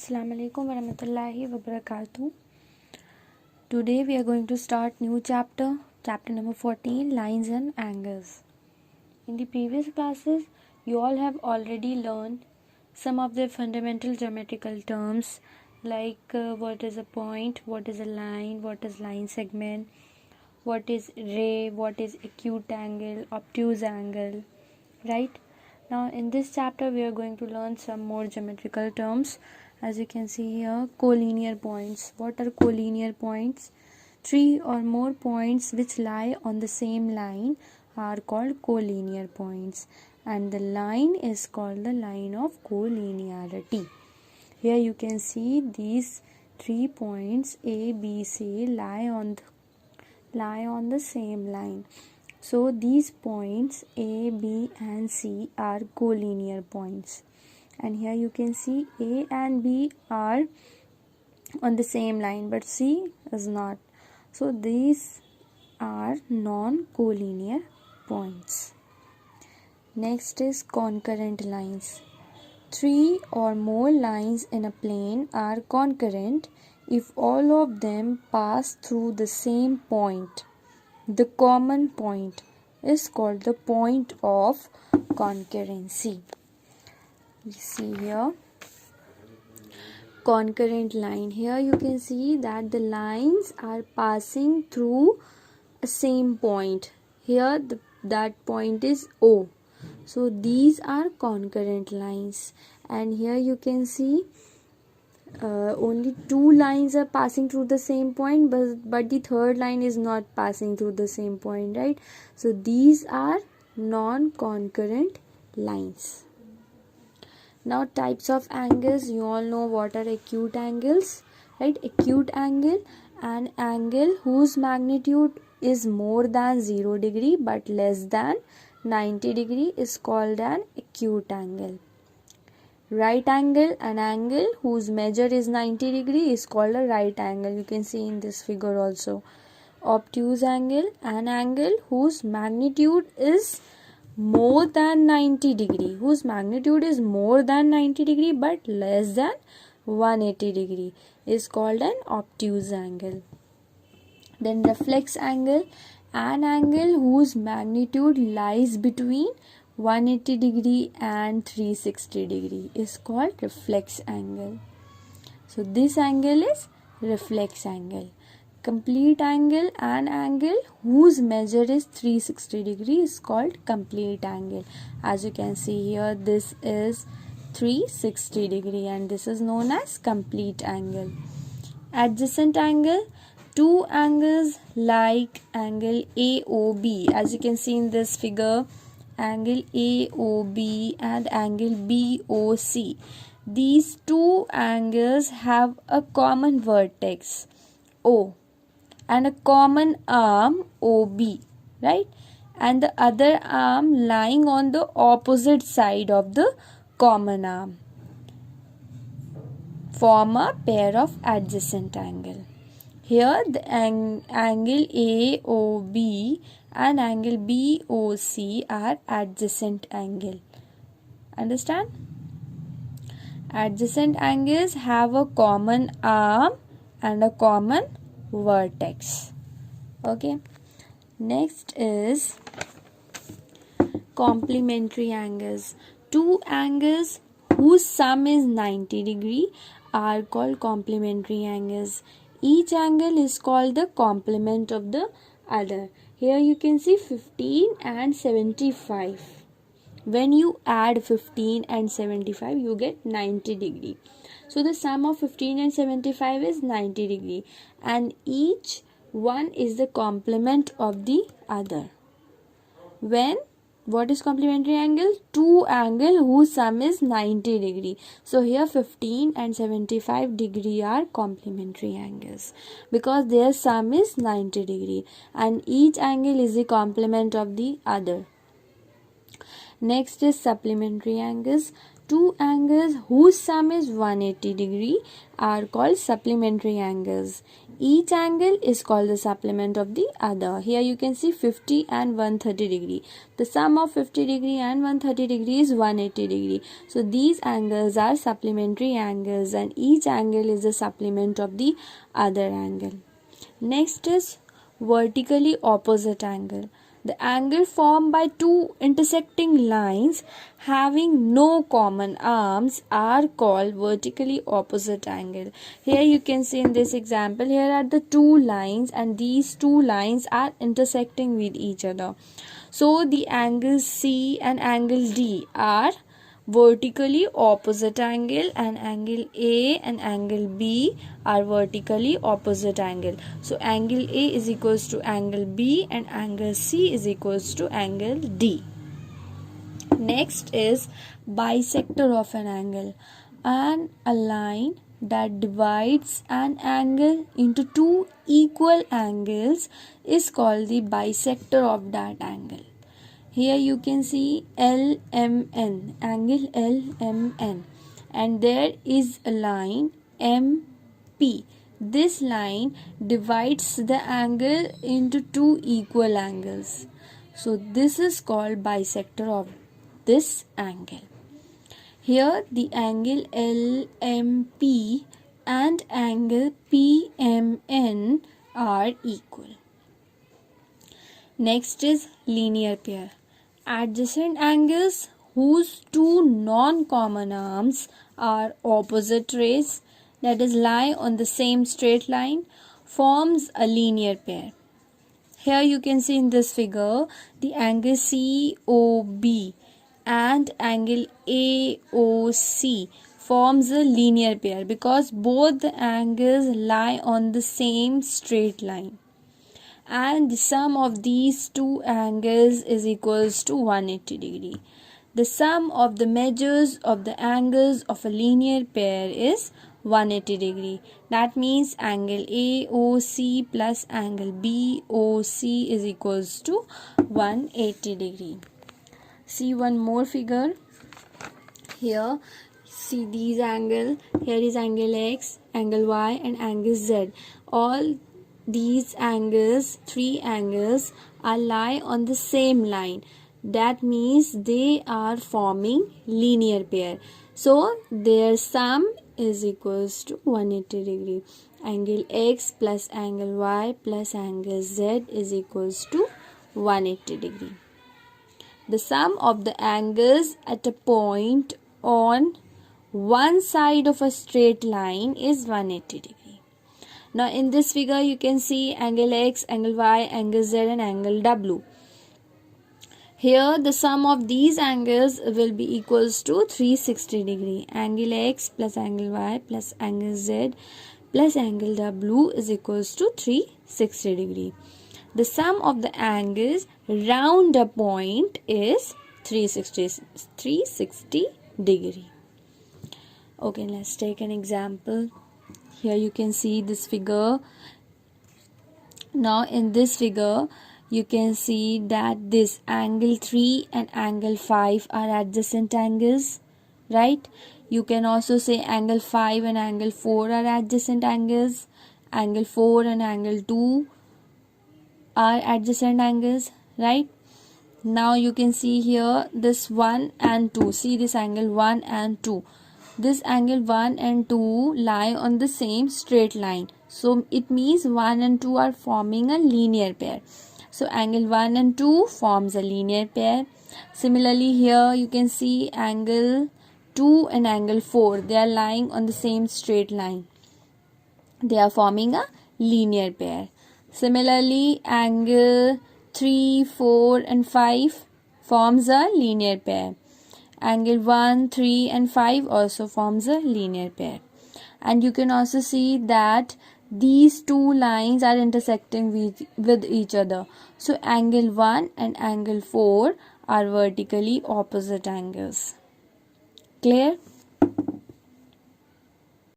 Assalamu alaikum warahmatullahi wabarakatuh. Today we are going to start new chapter number 14, lines and angles. In the previous classes, you all have already learned some of the fundamental geometrical terms like what is a point, what is a line, what is line segment, what is ray, what is acute angle, obtuse angle, right? Now in this chapter we are going to learn some more geometrical terms. As you can see here, collinear points. What are collinear points? Three or more points which lie on the same line are called collinear points, and the line is called the line of collinearity. Here you can see these 3 points A, B, C lie on the same line. So these points A, B and C are collinear points. And here you can see A and B are on the same line, but C is not. So these are non-collinear points. Next is concurrent lines. 3 or more lines in a plane are concurrent if all of them pass through the same point. The common point is called the point of concurrency. We see here concurrent line. Here you can see that the lines are passing through a same point. Here that point is O. So these are concurrent lines, and here you can see only 2 lines are passing through the same point, but the third line is not passing through the same point, right? So these are non-concurrent lines. Now types of angles, you all know what are acute angles, right? Acute angle, an angle whose magnitude is more than 0 degree but less than 90 degree is called an acute angle. Right angle, an angle whose measure is 90 degree is called a right angle. You can see in this figure also. Obtuse angle, an angle whose magnitude is more than 90 degree, whose magnitude is more than 90 degree but less than 180 degree is called an obtuse angle. Then reflex angle, an angle whose magnitude lies between 180 degree and 360 degree is called reflex angle. So this angle is reflex angle. Complete angle, an angle whose measure is 360 degree is called complete angle. As you can see here, this is 360 degree and this is known as complete angle. Adjacent angle, 2 angles like angle AOB. As you can see in this figure, angle AOB and angle BOC. These 2 angles have a common vertex O and a common arm OB, right? And the other arm lying on the opposite side of the common arm form a pair of adjacent angle. Here the angle AOB and angle BOC are adjacent angle. Understand? Adjacent angles have a common arm and a common vertex. Okay. Next is complementary angles. 2 angles whose sum is 90 degree are called complementary angles. Each angle is called the complement of the other. Here you can see 15 and 75. When you add 15 and 75, you get 90 degree. So the sum of 15 and 75 is 90 degree, and each one is the complement of the other. What is complementary angle? 2 angle whose sum is 90 degree. So here 15 and 75 degree are complementary angles because their sum is 90 degree and each angle is the complement of the other. Next is supplementary angles. two angles whose sum is 180 degree are called supplementary angles. Each angle is called the supplement of the other. Here you can see 50 and 130 degree. The sum of 50 degree and 130 degree is 180 degree. So these angles are supplementary angles and each angle is a supplement of the other angle. Next is vertically opposite angle. The angle formed by two intersecting lines having no common arms are called vertically opposite angle. Here you can see in this example, here are the two lines and these two lines are intersecting with each other. So the angles C and angle D are vertically opposite angle and angle A and angle B are vertically opposite angle. So angle A is equals to angle B and angle C is equals to angle D. Next is bisector of an angle, and a line that divides an angle into two equal angles is called the bisector of that angle. Here you can see LMN, angle LMN, and there is a line MP. This line divides the angle into two equal angles. So this is called bisector of this angle. Here the angle LMP and angle PMN are equal. Next is linear pair. Adjacent angles whose two non-common arms are opposite rays, that is lie on the same straight line, forms a linear pair. Here you can see in this figure the angle COB and angle AOC forms a linear pair because both the angles lie on the same straight line. And the sum of these two angles is equals to 180 degree. The sum of the measures of the angles of a linear pair is 180 degree. That means angle AOC plus angle BOC is equals to 180 degree. See one more figure. Here see these angles. Here is angle X, angle Y and angle Z. All these angles, three angles, are lie on the same line. That means they are forming linear pair. So their sum is equals to 180 degree. Angle X plus angle Y plus angle Z is equals to 180 degree. The sum of the angles at a point on one side of a straight line is 180 degree. Now in this figure you can see angle X, angle Y, angle Z and angle W. Here the sum of these angles will be equals to 360 degree. Angle X plus angle Y plus angle Z plus angle W is equals to 360 degree. The sum of the angles round a point is 360 degree. Okay, let's take an example. Here you can see this figure. Now in this figure you can see that this angle 3 and angle 5 are adjacent angles, right? You can also say angle 5 and angle 4 are adjacent angles. Angle 4 and angle 2 are adjacent angles, right? Now you can see here this 1 and 2. See this angle 1 and 2. This angle 1 and 2 lie on the same straight line. So it means 1 and 2 are forming a linear pair. So angle 1 and 2 forms a linear pair. Similarly here you can see angle 2 and angle 4. They are lying on the same straight line. They are forming a linear pair. Similarly angle 3, 4 and 5 forms a linear pair. Angle 1, 3 and 5 also forms a linear pair. And you can also see that these two lines are intersecting with each other. So angle 1 and angle 4 are vertically opposite angles. Clear?